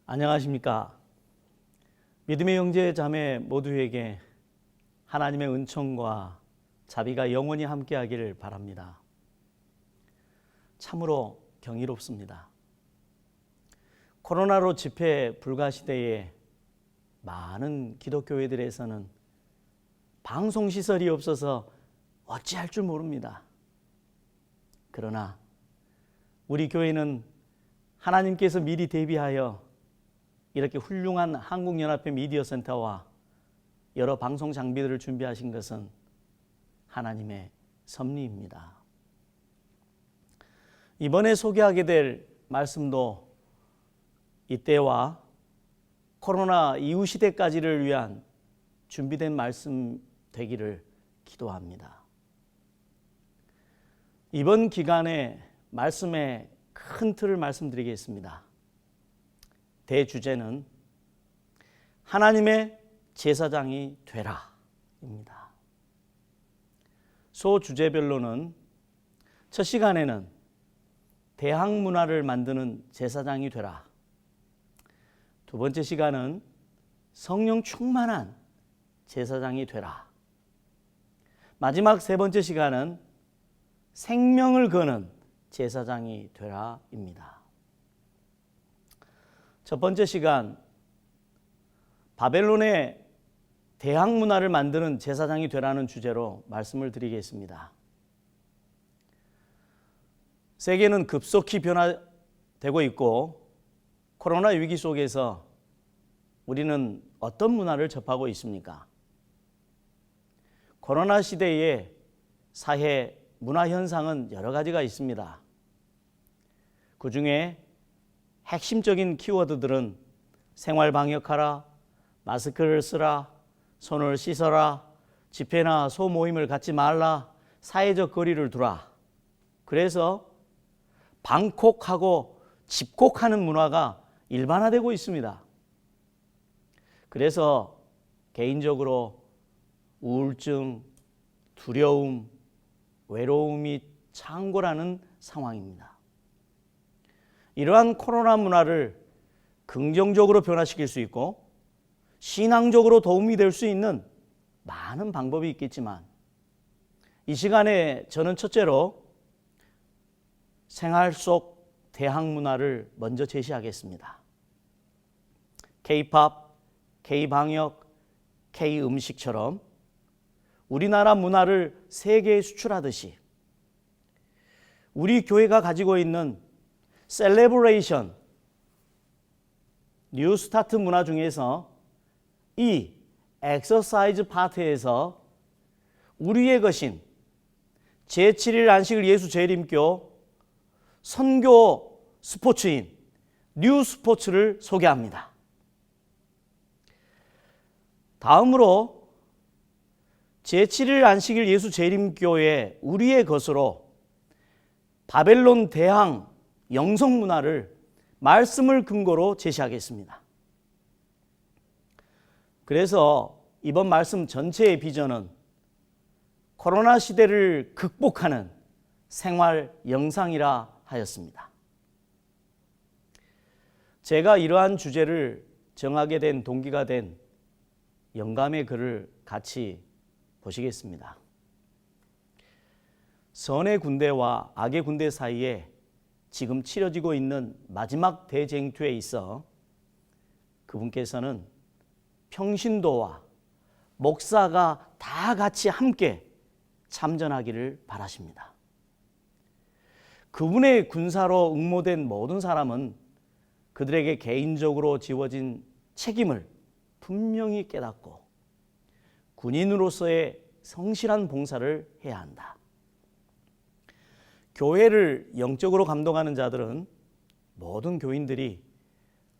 안녕하십니까. 믿음의 형제 자매 모두에게 하나님의 은총과 자비가 영원히 함께하기를 바랍니다. 참으로 경이롭습니다. 코로나로 집회 불가 시대에 많은 기독교회들에서는 방송시설이 없어서 어찌할 줄 모릅니다. 그러나 우리 교회는 하나님께서 미리 대비하여 이렇게 훌륭한 한국연합회 미디어센터와 여러 방송 장비들을 준비하신 것은 하나님의 섭리입니다. 이번에 소개하게 될 말씀도 이때와 코로나 이후 시대까지를 위한 준비된 말씀 되기를 기도합니다. 이번 기간에 말씀의 큰 틀을 말씀드리겠습니다. 대주제는 하나님의 제사장이 되라 입니다. 소주제별로는 첫 시간에는 대학 문화를 만드는 제사장이 되라, 두 번째 시간은 성령 충만한 제사장이 되라, 마지막 세 번째 시간은 생명을 거는 제사장이 되라입니다. 첫 번째 시간, 바벨론의 대학 문화를 만드는 제사장이 되라는 주제로 말씀을 드리겠습니다. 세계는 급속히 변화되고 있고 코로나 위기 속에서 우리는 어떤 문화를 접하고 있습니까? 코로나 시대의 사회 문화 현상은 여러 가지가 있습니다. 그 중에 핵심적인 키워드들은 생활 방역하라, 마스크를 쓰라, 손을 씻어라, 집회나 소모임을 갖지 말라, 사회적 거리를 두라. 그래서 방콕하고 집콕하는 문화가 일반화되고 있습니다. 그래서 개인적으로 우울증, 두려움, 외로움이 창궐하는 상황입니다. 이러한 코로나 문화를 긍정적으로 변화시킬 수 있고 신앙적으로 도움이 될 수 있는 많은 방법이 있겠지만 이 시간에 저는 첫째로 생활 속 대학 문화를 먼저 제시하겠습니다. K-팝, K-방역, K-음식처럼 우리나라 문화를 세계에 수출하듯이 우리 교회가 가지고 있는 셀레브레이션, 뉴스타트 문화 중에서 이 엑서사이즈 파트에서 우리의 것인 제7일 안식일 예수 재림교 선교 스포츠인 뉴 스포츠를 소개합니다. 다음으로 제7일 안식일 예수 재림교의 우리의 것으로 바벨론 대항 영성 문화를 말씀을 근거로 제시하겠습니다. 그래서 이번 말씀 전체의 비전은 코로나 시대를 극복하는 생활 영상이라 하였습니다. 제가 이러한 주제를 정하게 된 동기가 된 영감의 글을 같이 보시겠습니다. 선의 군대와 악의 군대 사이에 지금 치러지고 있는 마지막 대쟁투에 있어 그분께서는 평신도와 목사가 다 같이 함께 참전하기를 바라십니다. 그분의 군사로 응모된 모든 사람은 그들에게 개인적으로 지워진 책임을 분명히 깨닫고 군인으로서의 성실한 봉사를 해야 한다. 교회를 영적으로 감동하는 자들은 모든 교인들이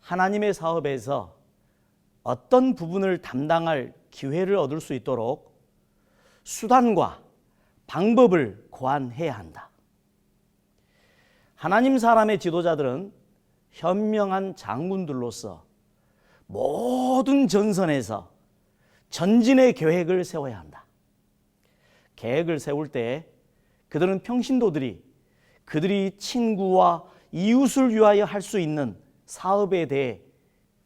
하나님의 사업에서 어떤 부분을 담당할 기회를 얻을 수 있도록 수단과 방법을 고안해야 한다. 하나님 사람의 지도자들은 현명한 장군들로서 모든 전선에서 전진의 계획을 세워야 한다. 계획을 세울 때 그들은 평신도들이 그들이 친구와 이웃을 위하여 할 수 있는 사업에 대해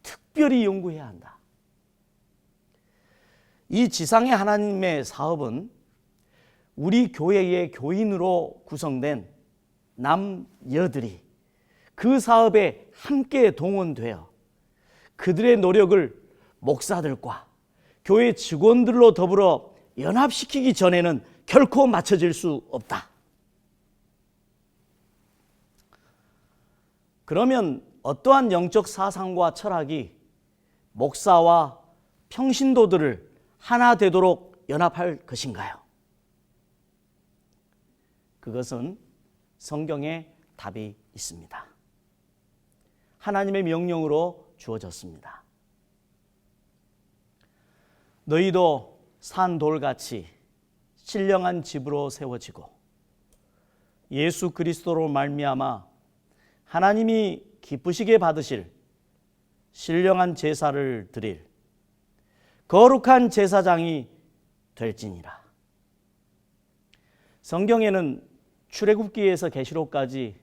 특별히 연구해야 한다. 이 지상의 하나님의 사업은 우리 교회의 교인으로 구성된 남녀들이 그 사업에 함께 동원되어 그들의 노력을 목사들과 교회 직원들로 더불어 연합시키기 전에는 결코 맞춰질 수 없다. 그러면 어떠한 영적 사상과 철학이 목사와 평신도들을 하나 되도록 연합할 것인가요? 그것은 성경에 답이 있습니다. 하나님의 명령으로 주어졌습니다. 너희도 산돌같이 신령한 집으로 세워지고 예수 그리스도로 말미암아 하나님이 기쁘시게 받으실 신령한 제사를 드릴 거룩한 제사장이 될지니라. 성경에는 출애굽기에서 계시록까지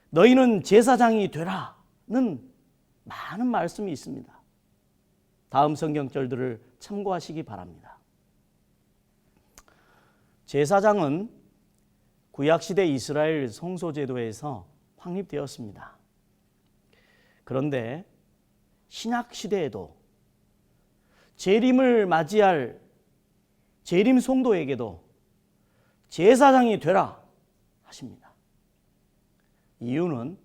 너희는 제사장이 되라는 많은 말씀이 있습니다. 다음 성경절들을 참고하시기 바랍니다. 제사장은 구약시대 이스라엘 성소제도에서 확립되었습니다. 그런데 신약시대에도 재림을 맞이할 재림 성도에게도 제사장이 되라 하십니다. 이유는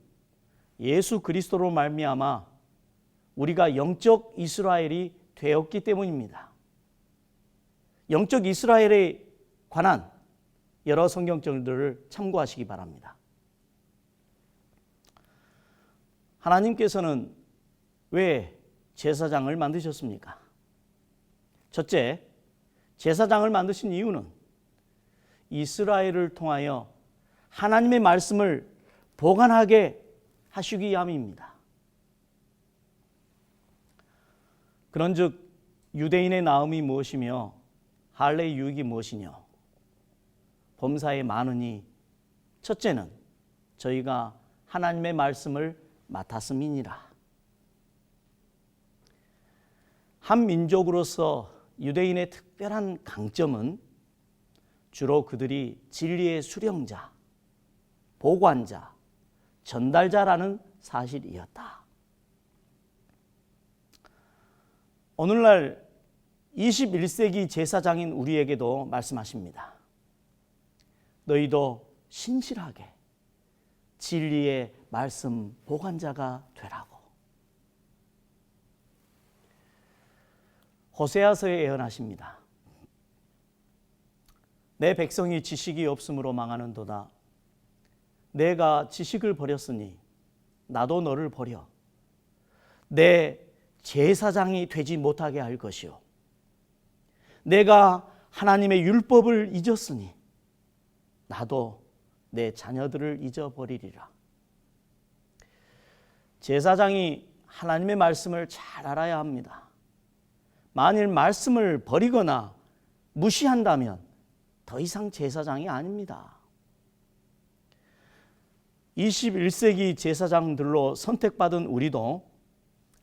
예수 그리스도로 말미암아 우리가 영적 이스라엘이 되었기 때문입니다. 영적 이스라엘에 관한 여러 성경절들을 참고하시기 바랍니다. 하나님께서는 왜 제사장을 만드셨습니까? 첫째, 제사장을 만드신 이유는 이스라엘을 통하여 하나님의 말씀을 보관하게 하시기 위함입니다. 그런즉 유대인의 나음이 무엇이며 할례의 유익이 무엇이뇨? 범사에 많으니 첫째는 저희가 하나님의 말씀을 맡았음이니라. 한 민족으로서 유대인의 특별한 강점은 주로 그들이 진리의 수령자, 보관자, 전달자라는 사실이었다. 오늘날 21세기 제사장인 우리에게도 말씀하십니다. 너희도 신실하게 진리의 말씀 보관자가 되라고. 호세아서에 예언하십니다. 내 백성이 지식이 없으므로 망하는도다. 내가 지식을 버렸으니 나도 너를 버려 내 제사장이 되지 못하게 할 것이요. 내가 하나님의 율법을 잊었으니 나도 내 자녀들을 잊어버리리라. 제사장이 하나님의 말씀을 잘 알아야 합니다. 만일 말씀을 버리거나 무시한다면 더 이상 제사장이 아닙니다. 21세기 제사장들로 선택받은 우리도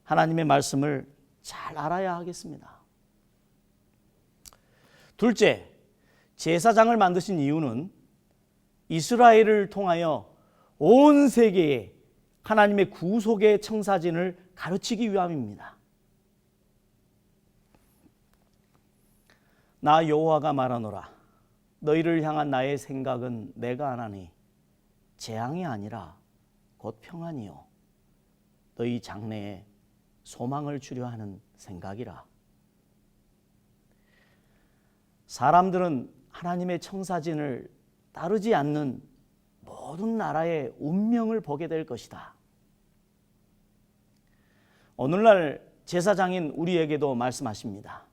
하나님의 말씀을 잘 알아야 하겠습니다. 둘째, 제사장을 만드신 이유는 이스라엘을 통하여 온 세계에 하나님의 구속의 청사진을 가르치기 위함입니다. 나 여호와가 말하노라. 너희를 향한 나의 생각은 내가 하나니 재앙이 아니라 곧 평안이요 너희 장래에 소망을 주려 하는 생각이라. 사람들은 하나님의 청사진을 따르지 않는 모든 나라의 운명을 보게 될 것이다. 오늘날 제사장인 우리에게도 말씀하십니다.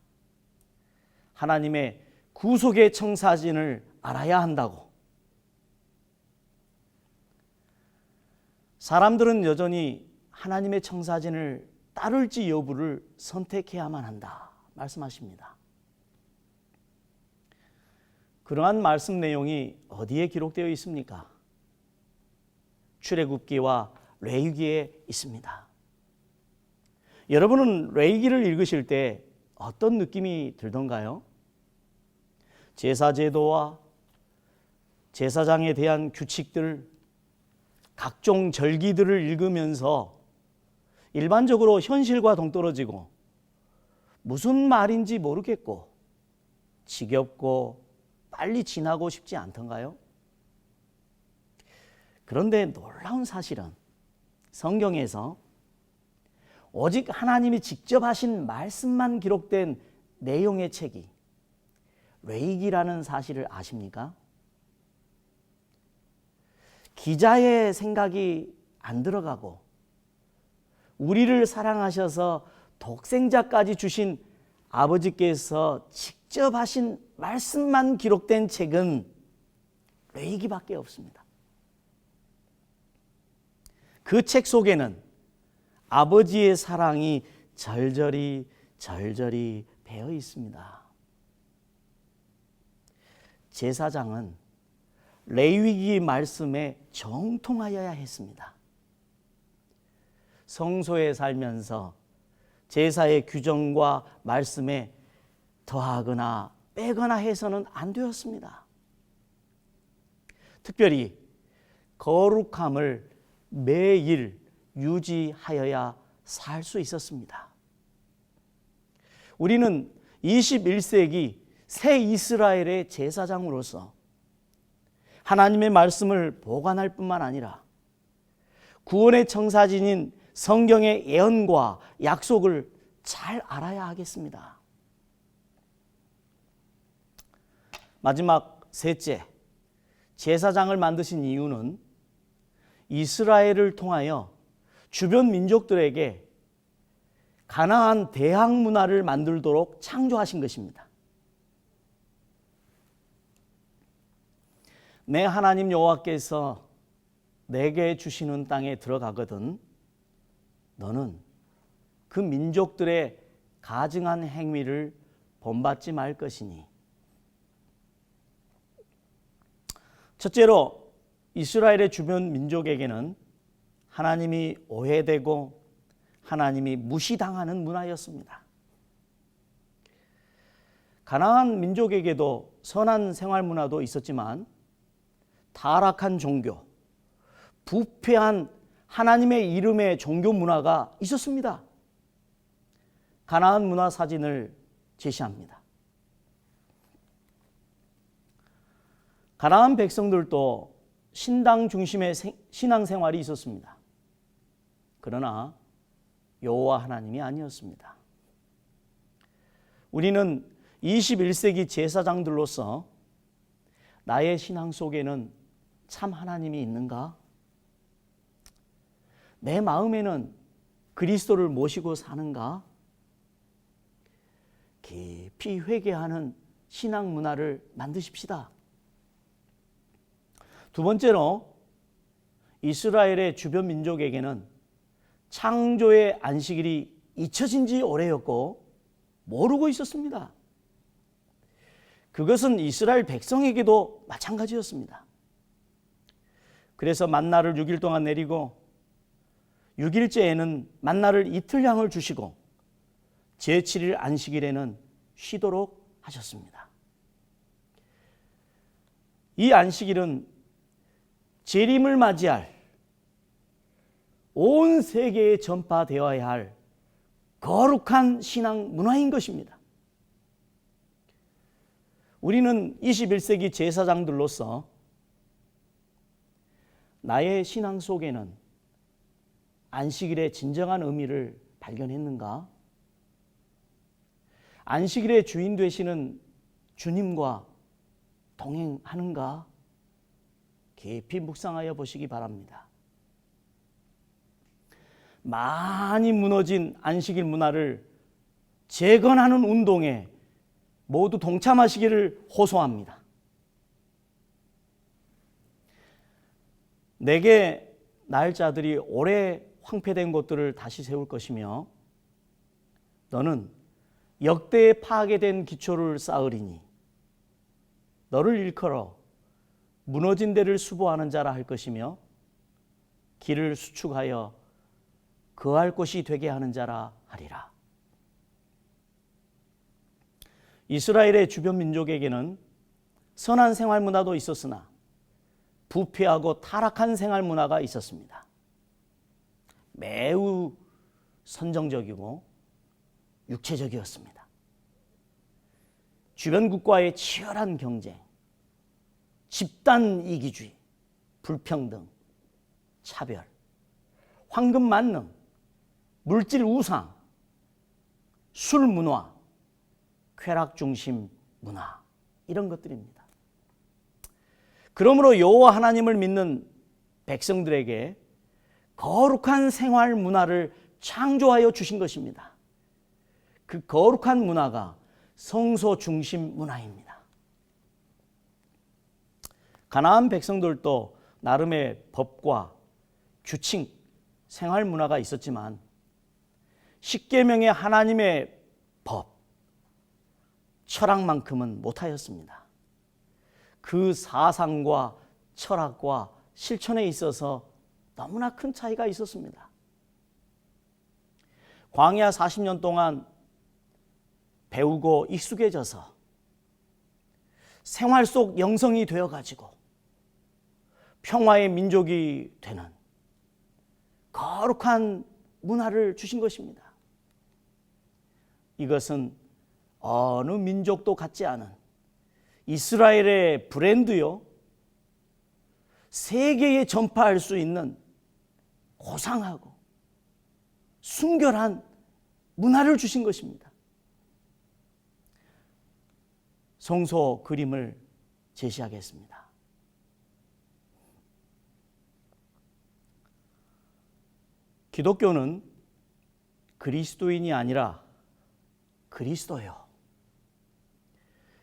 하나님의 구속의 청사진을 알아야 한다고. 사람들은 여전히 하나님의 청사진을 따를지 여부를 선택해야만 한다 말씀하십니다. 그러한 말씀 내용이 어디에 기록되어 있습니까? 출애굽기와 레위기에 있습니다. 여러분은 레위기를 읽으실 때 어떤 느낌이 들던가요? 제사 제도와 제사장에 대한 규칙들, 각종 절기들을 읽으면서 일반적으로 현실과 동떨어지고 무슨 말인지 모르겠고 지겹고 빨리 지나고 싶지 않던가요? 그런데 놀라운 사실은 성경에서 오직 하나님이 직접 하신 말씀만 기록된 내용의 책이 레위기라는 사실을 아십니까? 기자의 생각이 안 들어가고 우리를 사랑하셔서 독생자까지 주신 아버지께서 직접 하신 말씀만 기록된 책은 레위기밖에 없습니다. 그 책 속에는 아버지의 사랑이 절절히 배어 있습니다. 제사장은 레위기 말씀에 정통하여야 했습니다. 성소에 살면서 제사의 규정과 말씀에 더하거나 빼거나 해서는 안 되었습니다. 특별히 거룩함을 매일 유지하여야 살 수 있었습니다. 우리는 21세기 새 이스라엘의 제사장으로서 하나님의 말씀을 보관할 뿐만 아니라 구원의 청사진인 성경의 예언과 약속을 잘 알아야 하겠습니다. 마지막 셋째, 제사장을 만드신 이유는 이스라엘을 통하여 주변 민족들에게 가나안 대항 문화를 만들도록 창조하신 것입니다. 내 하나님 여호와께서 내게 주시는 땅에 들어가거든 너는 그 민족들의 가증한 행위를 본받지 말 것이니. 첫째로 이스라엘의 주변 민족에게는 하나님이 오해되고 하나님이 무시당하는 문화였습니다. 가나안 민족에게도 선한 생활 문화도 있었지만 타락한 종교, 부패한 하나님의 이름의 종교 문화가 있었습니다. 가나안 문화 사진을 제시합니다. 가나안 백성들도 신당 중심의 신앙생활이 있었습니다. 그러나 여호와 하나님이 아니었습니다. 우리는 21세기 제사장들로서 나의 신앙 속에는 참 하나님이 있는가? 내 마음에는 그리스도를 모시고 사는가? 깊이 회개하는 신앙 문화를 만드십시다. 두 번째로 이스라엘의 주변 민족에게는 창조의 안식일이 잊혀진 지 오래였고 모르고 있었습니다. 그것은 이스라엘 백성에게도 마찬가지였습니다. 그래서 만나를 6일 동안 내리고 6일째에는 만나를 이틀량을 주시고 제7일 안식일에는 쉬도록 하셨습니다. 이 안식일은 재림을 맞이할 온 세계에 전파되어야 할 거룩한 신앙 문화인 것입니다. 우리는 21세기 제사장들로서 나의 신앙 속에는 안식일의 진정한 의미를 발견했는가? 안식일의 주인 되시는 주님과 동행하는가? 깊이 묵상하여 보시기 바랍니다. 많이 무너진 안식일 문화를 재건하는 운동에 모두 동참하시기를 호소합니다. 내게 나일자들이 오래 황폐된 곳들을 다시 세울 것이며 너는 역대에 파괴된 기초를 쌓으리니 너를 일컬어 무너진 데를 수보하는 자라 할 것이며 길을 수축하여 거할 곳이 되게 하는 자라 하리라. 이스라엘의 주변 민족에게는 선한 생활 문화도 있었으나 부패하고 타락한 생활 문화가 있었습니다. 매우 선정적이고 육체적이었습니다. 주변국과의 치열한 경쟁, 집단 이기주의, 불평등, 차별, 황금 만능, 물질 우상, 술 문화, 쾌락 중심 문화, 이런 것들입니다. 그러므로 여호와 하나님을 믿는 백성들에게 거룩한 생활 문화를 창조하여 주신 것입니다. 그 거룩한 문화가 성소 중심 문화입니다. 가나안 백성들도 나름의 법과 규칙, 생활 문화가 있었지만 십계명의 하나님의 법, 철학만큼은 못하였습니다. 그 사상과 철학과 실천에 있어서 너무나 큰 차이가 있었습니다. 광야 40년 동안 배우고 익숙해져서 생활 속 영성이 되어가지고 평화의 민족이 되는 거룩한 문화를 주신 것입니다. 이것은 어느 민족도 갖지 않은 이스라엘의 브랜드요, 세계에 전파할 수 있는 고상하고 순결한 문화를 주신 것입니다. 성소 그림을 제시하겠습니다. 기독교는 그리스도인이 아니라 그리스도요.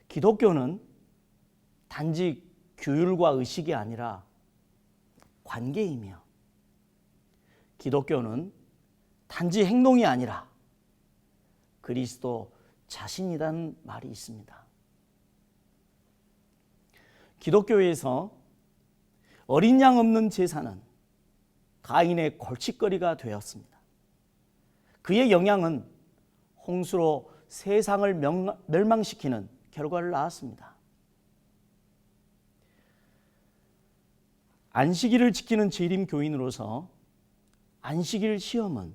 기독교는 단지 규율과 의식이 아니라 관계이며 기독교는 단지 행동이 아니라 그리스도 자신이라는 말이 있습니다. 기독교에서 어린 양 없는 제사는 가인의 골칫거리가 되었습니다. 그의 영향은 홍수로 세상을 멸망시키는 결과를 낳았습니다. 안식일을 지키는 재림 교인으로서 안식일 시험은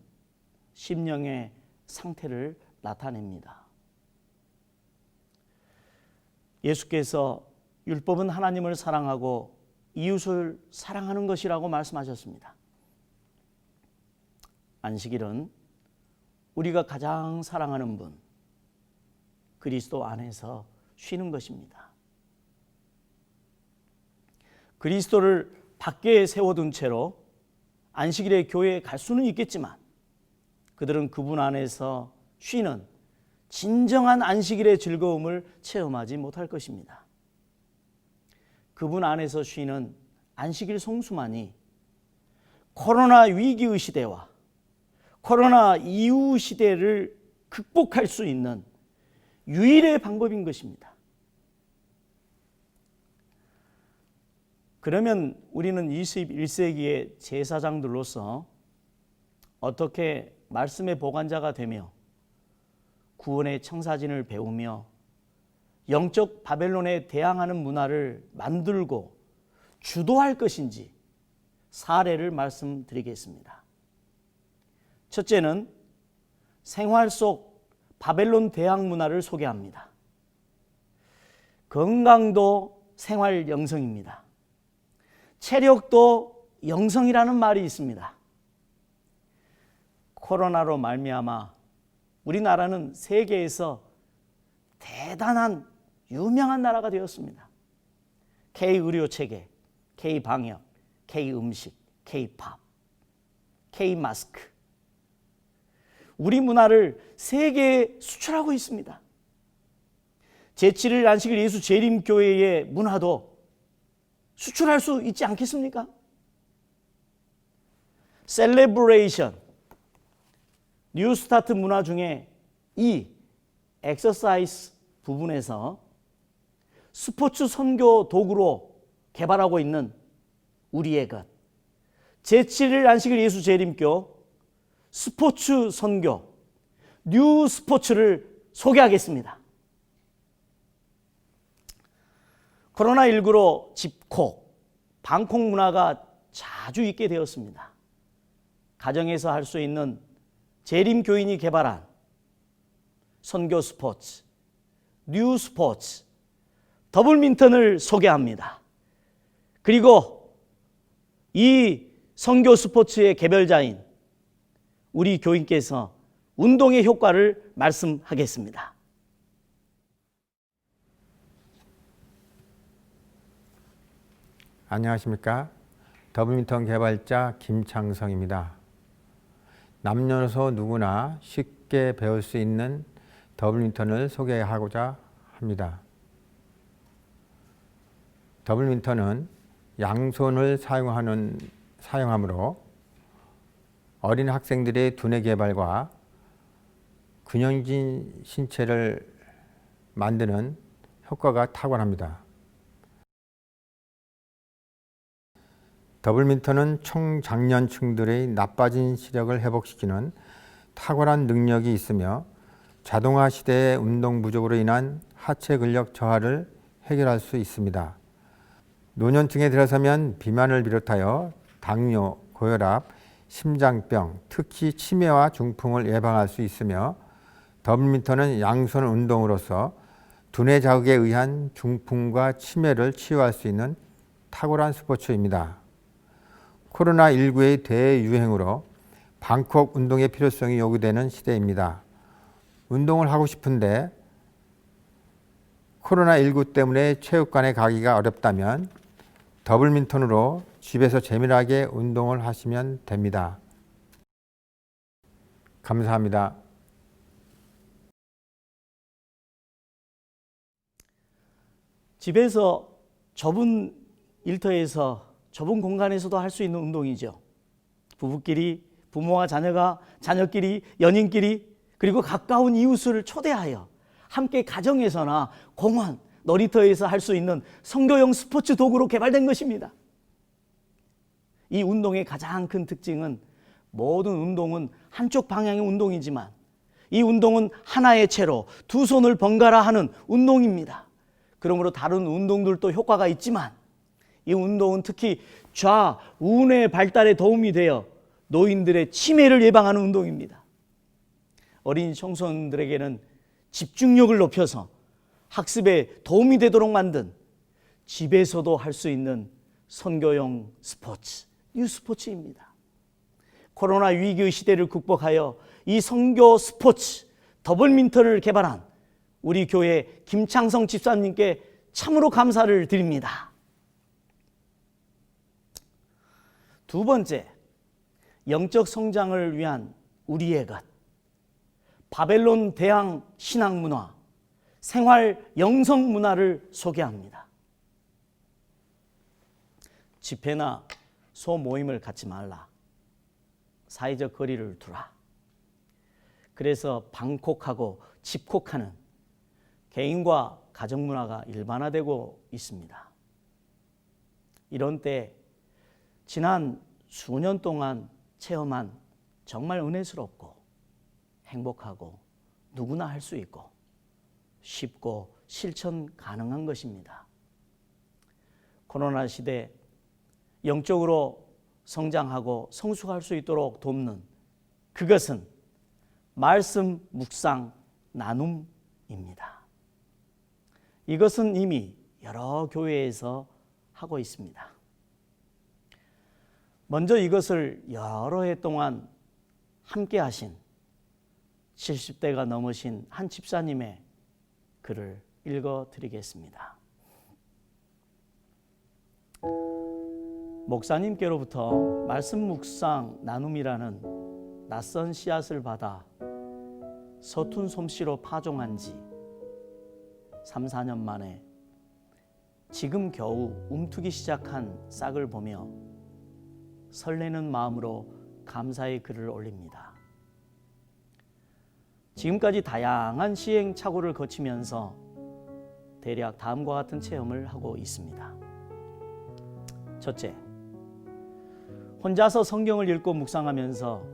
심령의 상태를 나타냅니다. 예수께서 율법은 하나님을 사랑하고 이웃을 사랑하는 것이라고 말씀하셨습니다. 안식일은 우리가 가장 사랑하는 분, 그리스도 안에서 쉬는 것입니다. 그리스도를 밖에 세워둔 채로 안식일에 교회에 갈 수는 있겠지만 그들은 그분 안에서 쉬는 진정한 안식일의 즐거움을 체험하지 못할 것입니다. 그분 안에서 쉬는 안식일 성수만이 코로나 위기의 시대와 코로나 이후 시대를 극복할 수 있는 유일의 방법인 것입니다. 그러면 우리는 21세기의 제사장들로서 어떻게 말씀의 보관자가 되며 구원의 청사진을 배우며 영적 바벨론에 대항하는 문화를 만들고 주도할 것인지 사례를 말씀드리겠습니다. 첫째는 생활 속 바벨론 대항 문화를 소개합니다. 건강도 생활 영성입니다. 체력도 영성이라는 말이 있습니다. 코로나로 말미암아 우리나라는 세계에서 대단한 유명한 나라가 되었습니다. K-의료체계, K-방역, K-음식, K-팝, K-마스크. 우리 문화를 세계에 수출하고 있습니다. 제7일 안식일 예수 재림교회의 문화도 수출할 수 있지 않겠습니까? 셀레브레이션, 뉴스타트 문화 중에 이 엑서사이즈 부분에서 스포츠 선교 도구로 개발하고 있는 우리의 것, 제7일 안식일 예수 재림교 스포츠 선교 뉴 스포츠를 소개하겠습니다. 코로나19로 집콕, 방콕 문화가 자주 있게 되었습니다. 가정에서 할 수 있는 재림교인이 개발한 선교 스포츠, 뉴 스포츠, 더블민턴을 소개합니다. 그리고 이 선교 스포츠의 개별자인 우리 교인께서 운동의 효과를 말씀하겠습니다. 안녕하십니까? 더블민턴 개발자 김창성입니다. 남녀노소 누구나 쉽게 배울 수 있는 더블민턴을 소개하고자 합니다. 더블민턴은 양손을 사용하므로 어린 학생들의 두뇌 개발과 균형진 신체를 만드는 효과가 탁월합니다. 더블민턴은 청장년층들의 나빠진 시력을 회복시키는 탁월한 능력이 있으며 자동화 시대의 운동 부족으로 인한 하체 근력 저하를 해결할 수 있습니다. 노년층에 들어서면 비만을 비롯하여 당뇨, 고혈압, 심장병, 특히 치매와 중풍을 예방할 수 있으며 더블민턴은 양손 운동으로서 두뇌 자극에 의한 중풍과 치매를 치유할 수 있는 탁월한 스포츠입니다. 코로나19의 대유행으로 방콕 운동의 필요성이 요구되는 시대입니다. 운동을 하고 싶은데 코로나19 때문에 체육관에 가기가 어렵다면 더블민턴으로 집에서 재미나게 운동을 하시면 됩니다. 감사합니다. 집에서 좁은 일터에서 좁은 공간에서도 할 수 있는 운동이죠. 부부끼리, 부모와 자녀가, 자녀끼리, 연인끼리, 그리고 가까운 이웃을 초대하여 함께 가정에서나 공원, 놀이터에서 할 수 있는 선교용 스포츠 도구로 개발된 것입니다. 이 운동의 가장 큰 특징은 모든 운동은 한쪽 방향의 운동이지만 이 운동은 하나의 채로 두 손을 번갈아 하는 운동입니다. 그러므로 다른 운동들도 효과가 있지만 이 운동은 특히 좌우뇌 발달에 도움이 되어 노인들의 치매를 예방하는 운동입니다. 어린 청소년들에게는 집중력을 높여서 학습에 도움이 되도록 만든 집에서도 할 수 있는 선교용 스포츠, 뉴 스포츠입니다. 코로나 위기의 시대를 극복하여 이 선교 스포츠 더블민턴을 개발한 우리 교회 김창성 집사님께 참으로 감사를 드립니다. 두 번째, 영적 성장을 위한 우리의 것, 바벨론 대항 신앙 문화, 생활 영성 문화를 소개합니다. 집회나 소모임을 갖지 말라. 사회적 거리를 두라. 그래서 방콕하고 집콕하는 개인과 가정 문화가 일반화되고 있습니다. 이런 때 지난 수년 동안 체험한 정말 은혜스럽고 행복하고 누구나 할 수 있고 쉽고 실천 가능한 것입니다. 코로나 시대 영적으로 성장하고 성숙할 수 있도록 돕는 그것은 말씀 묵상 나눔입니다. 이것은 이미 여러 교회에서 하고 있습니다. 먼저 이것을 여러 해 동안 함께 하신 70대가 넘으신 한 집사님의 글을 읽어드리겠습니다. 목사님께로부터 말씀 묵상 나눔이라는 낯선 씨앗을 받아 서툰 솜씨로 파종한 지 3, 4년 만에 지금 겨우 움트기 시작한 싹을 보며 설레는 마음으로 감사의 글을 올립니다. 지금까지 다양한 시행착오를 거치면서 대략 다음과 같은 체험을 하고 있습니다. 첫째, 혼자서 성경을 읽고 묵상하면서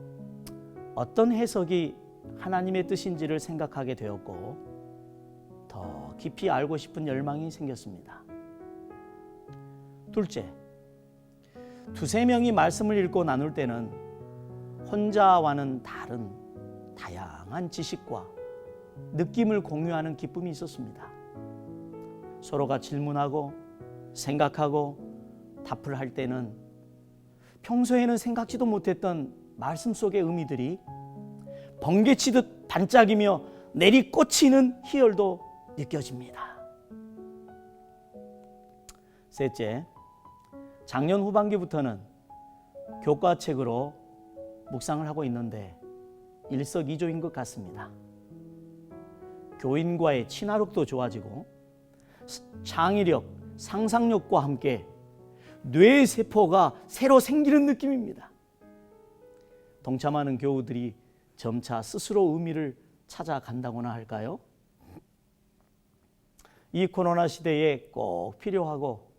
어떤 해석이 하나님의 뜻인지를 생각하게 되었고 더 깊이 알고 싶은 열망이 생겼습니다. 둘째, 두세 명이 말씀을 읽고 나눌 때는 혼자와는 다른 다양한 지식과 느낌을 공유하는 기쁨이 있었습니다. 서로가 질문하고 생각하고 답을 할 때는 평소에는 생각지도 못했던 말씀 속의 의미들이 번개치듯 반짝이며 내리꽂히는 희열도 느껴집니다. 셋째, 작년 후반기부터는 교과책으로 묵상을 하고 있는데 일석이조인 것 같습니다. 교인과의 친화력도 좋아지고 창의력, 상상력과 함께 뇌의 세포가 새로 생기는 느낌입니다. 동참하는 교우들이 점차 스스로 의미를 찾아간다고나 할까요? 이 코로나 시대에 꼭 필요하고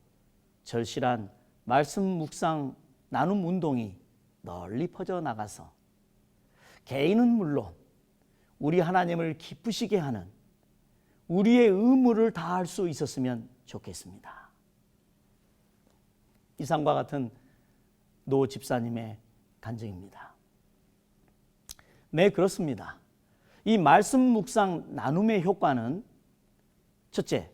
절실한 말씀 묵상 나눔 운동이 널리 퍼져나가서 개인은 물론 우리 하나님을 기쁘시게 하는 우리의 의무를 다할 수 있었으면 좋겠습니다. 이상과 같은 노 집사님의 간증입니다. 네, 그렇습니다. 이 말씀 묵상 나눔의 효과는 첫째,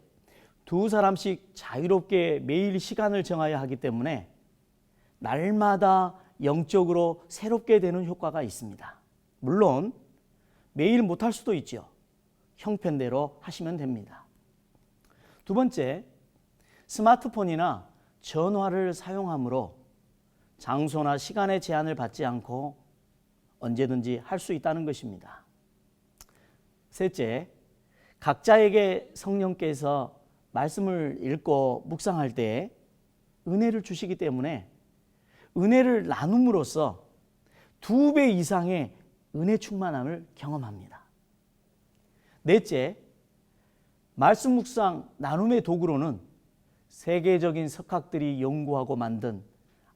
두 사람씩 자유롭게 매일 시간을 정하여 하기 때문에 날마다 영적으로 새롭게 되는 효과가 있습니다. 물론 매일 못할 수도 있죠. 형편대로 하시면 됩니다. 두 번째, 스마트폰이나 전화를 사용함으로 장소나 시간의 제한을 받지 않고 언제든지 할 수 있다는 것입니다. 셋째, 각자에게 성령께서 말씀을 읽고 묵상할 때 은혜를 주시기 때문에 은혜를 나눔으로써 2배 이상의 은혜 충만함을 경험합니다. 넷째, 말씀 묵상 나눔의 도구로는 세계적인 석학들이 연구하고 만든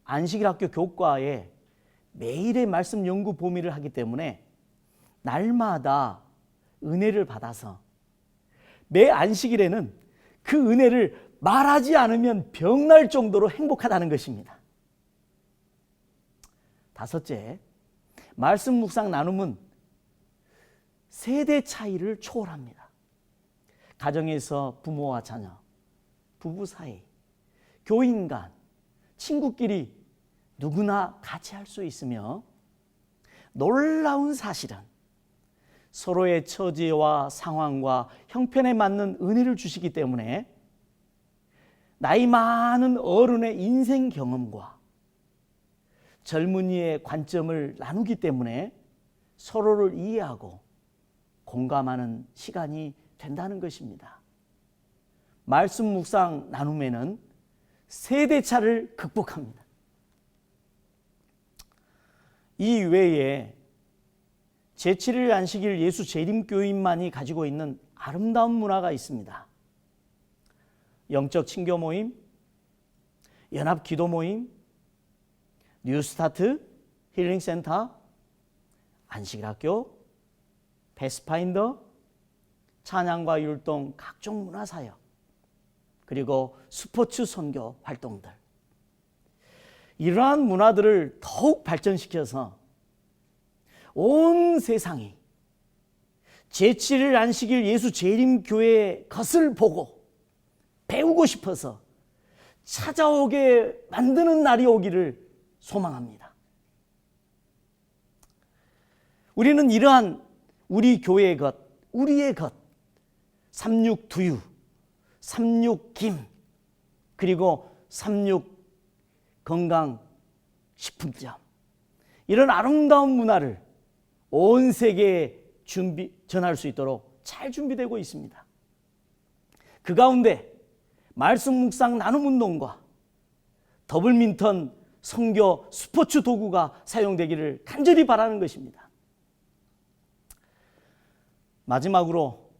안식일학교 교과에 매일의 말씀 연구 보미를 하기 때문에 날마다 은혜를 받아서 매 안식일에는 그 은혜를 말하지 않으면 병날 정도로 행복하다는 것입니다. 다섯째, 말씀 묵상 나눔은 세대 차이를 초월합니다. 가정에서 부모와 자녀, 부부 사이, 교인 간, 친구끼리 누구나 같이 할 수 있으며 놀라운 사실은 서로의 처지와 상황과 형편에 맞는 은혜를 주시기 때문에 나이 많은 어른의 인생 경험과 젊은이의 관점을 나누기 때문에 서로를 이해하고 공감하는 시간이 된다는 것입니다. 말씀 묵상 나눔에는 세대차를 극복합니다. 이 외에 제7일 안식일 예수 재림교인만이 가지고 있는 아름다운 문화가 있습니다. 영적 친교 모임, 연합 기도 모임, 뉴스타트, 힐링센터, 안식일 학교, 패스파인더, 찬양과 율동, 각종 문화사역, 그리고 스포츠 선교 활동들. 이러한 문화들을 더욱 발전시켜서 온 세상이 제7일 안식일 예수 재림교회의 것을 보고 배우고 싶어서 찾아오게 만드는 날이 오기를 소망합니다. 우리는 이러한 우리 교회의 것, 우리의 것, 36 두유, 36 김, 그리고 36 건강 식품점, 이런 아름다운 문화를 온 세계에 전할 수 있도록 잘 준비되고 있습니다. 그 가운데 말씀 묵상 나눔 운동과 더블민턴 선교 스포츠 도구가 사용되기를 간절히 바라는 것입니다. 마지막으로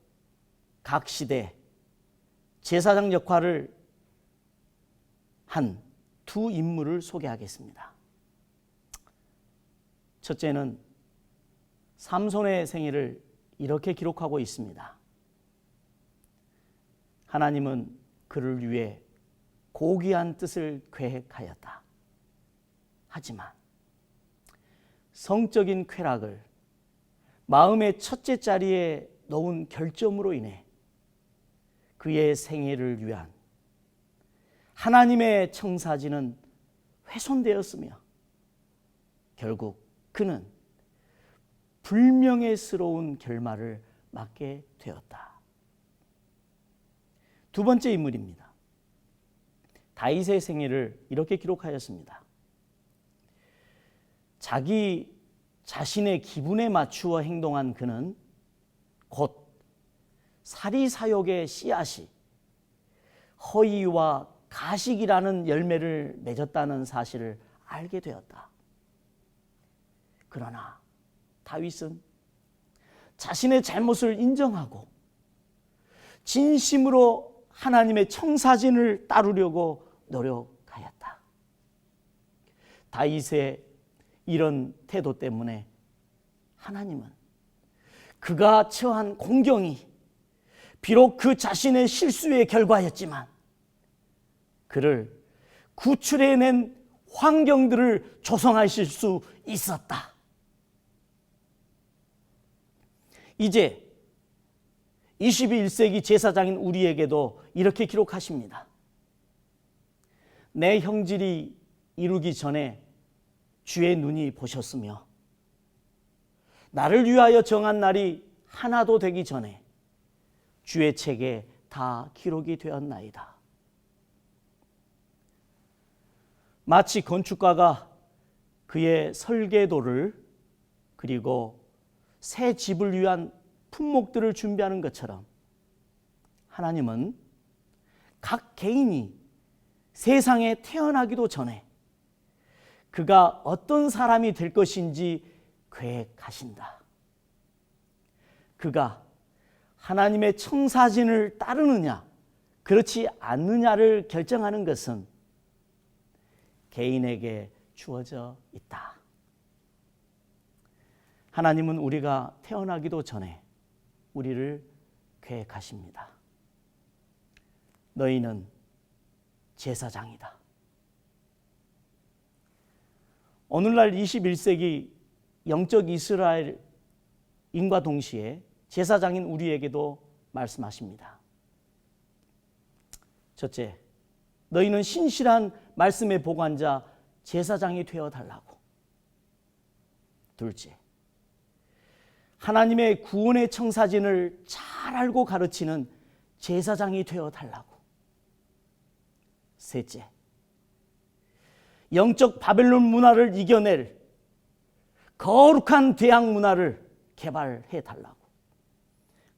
각 시대 제사장 역할을 한 두 인물을 소개하겠습니다. 첫째는 삼손의 생애를 이렇게 기록하고 있습니다. 하나님은 그를 위해 고귀한 뜻을 계획하였다. 하지만 성적인 쾌락을 마음의 첫째 자리에 놓은 결점으로 인해 그의 생애를 위한 하나님의 청사진은 훼손되었으며 결국 그는 불명예스러운 결말을 맞게 되었다. 두 번째 인물입니다. 다윗의 생애를 이렇게 기록하였습니다. 자기 자신의 기분에 맞추어 행동한 그는 곧 사리사욕의 씨앗이 허위와 가식이라는 열매를 맺었다는 사실을 알게 되었다. 그러나 다윗은 자신의 잘못을 인정하고 진심으로 하나님의 청사진을 따르려고 노력하였다. 다윗의 이런 태도 때문에 하나님은 그가 처한 공경이 비록 그 자신의 실수의 결과였지만 그를 구출해낸 환경들을 조성하실 수 있었다. 이제 21세기 제사장인 우리에게도 이렇게 기록하십니다. 내 형질이 이루기 전에 주의 눈이 보셨으며 나를 위하여 정한 날이 하나도 되기 전에 주의 책에 다 기록이 되었나이다. 마치 건축가가 그의 설계도를 그리고 새 집을 위한 품목들을 준비하는 것처럼 하나님은 각 개인이 세상에 태어나기도 전에 그가 어떤 사람이 될 것인지 계획하신다. 그가 하나님의 청사진을 따르느냐 그렇지 않느냐를 결정하는 것은 개인에게 주어져 있다. 하나님은 우리가 태어나기도 전에 우리를 계획하십니다. 너희는 제사장이다. 오늘날 21세기 영적 이스라엘인과 동시에 제사장인 우리에게도 말씀하십니다. 첫째, 너희는 신실한 말씀의 보관자 제사장이 되어달라고. 둘째, 하나님의 구원의 청사진을 잘 알고 가르치는 제사장이 되어달라고. 셋째, 영적 바벨론 문화를 이겨낼 거룩한 대학 문화를 개발해 달라고.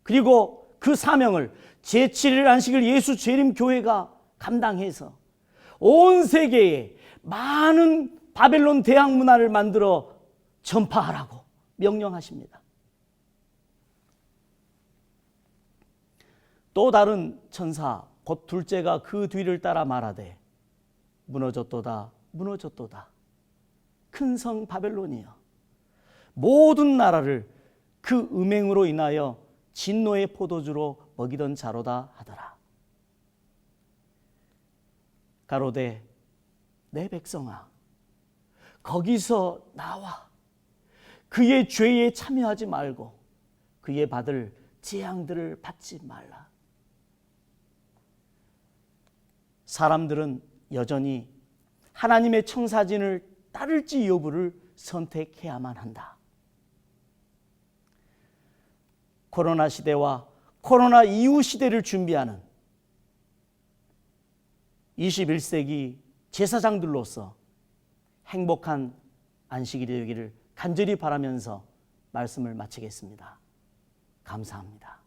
그리고 그 사명을 제7일 안식일 예수 재림 교회가 감당해서 온 세계에 많은 바벨론 대학 문화를 만들어 전파하라고 명령하십니다. 또 다른 천사 곧 둘째가 그 뒤를 따라 말하되 무너졌도다 무너졌도다 큰 성 바벨론이여 모든 나라를 그 음행으로 인하여 진노의 포도주로 먹이던 자로다 하더라. 가로되 내 백성아 거기서 나와 그의 죄에 참여하지 말고 그의 받을 재앙들을 받지 말라. 사람들은 여전히 하나님의 청사진을 따를지 여부를 선택해야만 한다. 코로나 시대와 코로나 이후 시대를 준비하는 21세기 제사장들로서 행복한 안식일이 되기를 간절히 바라면서 말씀을 마치겠습니다. 감사합니다.